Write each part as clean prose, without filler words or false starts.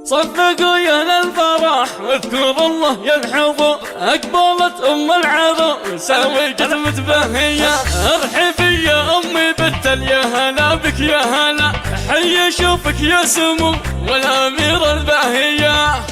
صفقوا يا للفرح واذكر الله يا الحضور، أقبلت أم العروس وجت متباهية. ارحبي يا أمي بالتل، يا هلا بك يا هلا، حي اشوفك يا سمو والأميرة الباهية.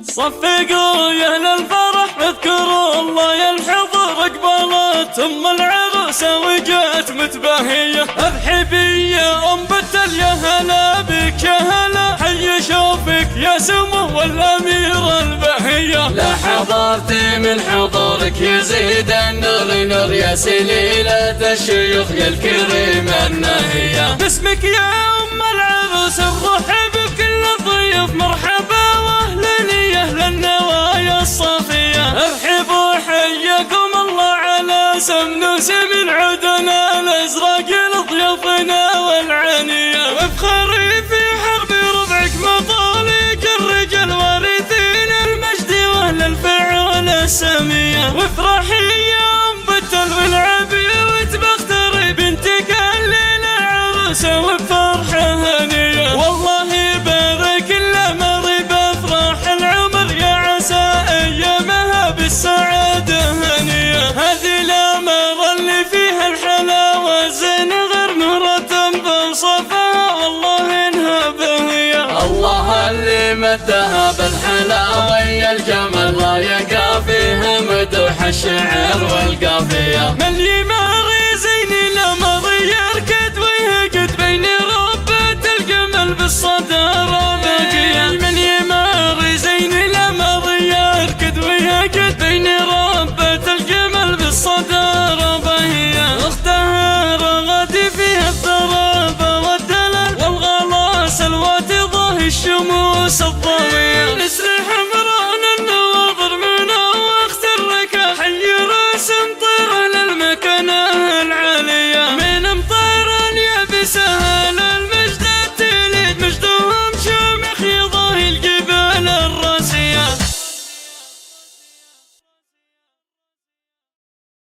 صفقوا يا للفرح واذكروا الله يا الحضور، أقبلت أم العروس وجت متباهية. ارحبي يا أم بالتل، يا هلا بك يا هلا، حي اشوفك يا سمو والأميرة الباهية. لا حضرتي من حضورك يزيد النور نور، يا سليلة الشيوخ يا الكريمة النهية. باسمك يا أم العروس نرحب بكل الضيوف، مرحبا واهلا يا أهل النوايا الصافية. ارحبوا حياكم الله على سمنوس من عدنا الازرق لضيوفنا والعنية. وافخري في حرب ربعك مطالق الرجال وارثين المجد واهل الفعل السامية. وافرحي يا ام بالتل والعبي وتبختري بنتك الليلة عروسة وبفرحة هنية. والله يبارك الامر بافراح العمر، يا عسى ايامها بالسعادة هنية. هذه الامر اللي فيها الحلاوة زين غير مرتب بوصفها، والله انها بهية. الله اللي مدها بالحلاوة يا الجمال، لا يقع فيها مدوح الشعر والقافية. من يماري زين الامر يركب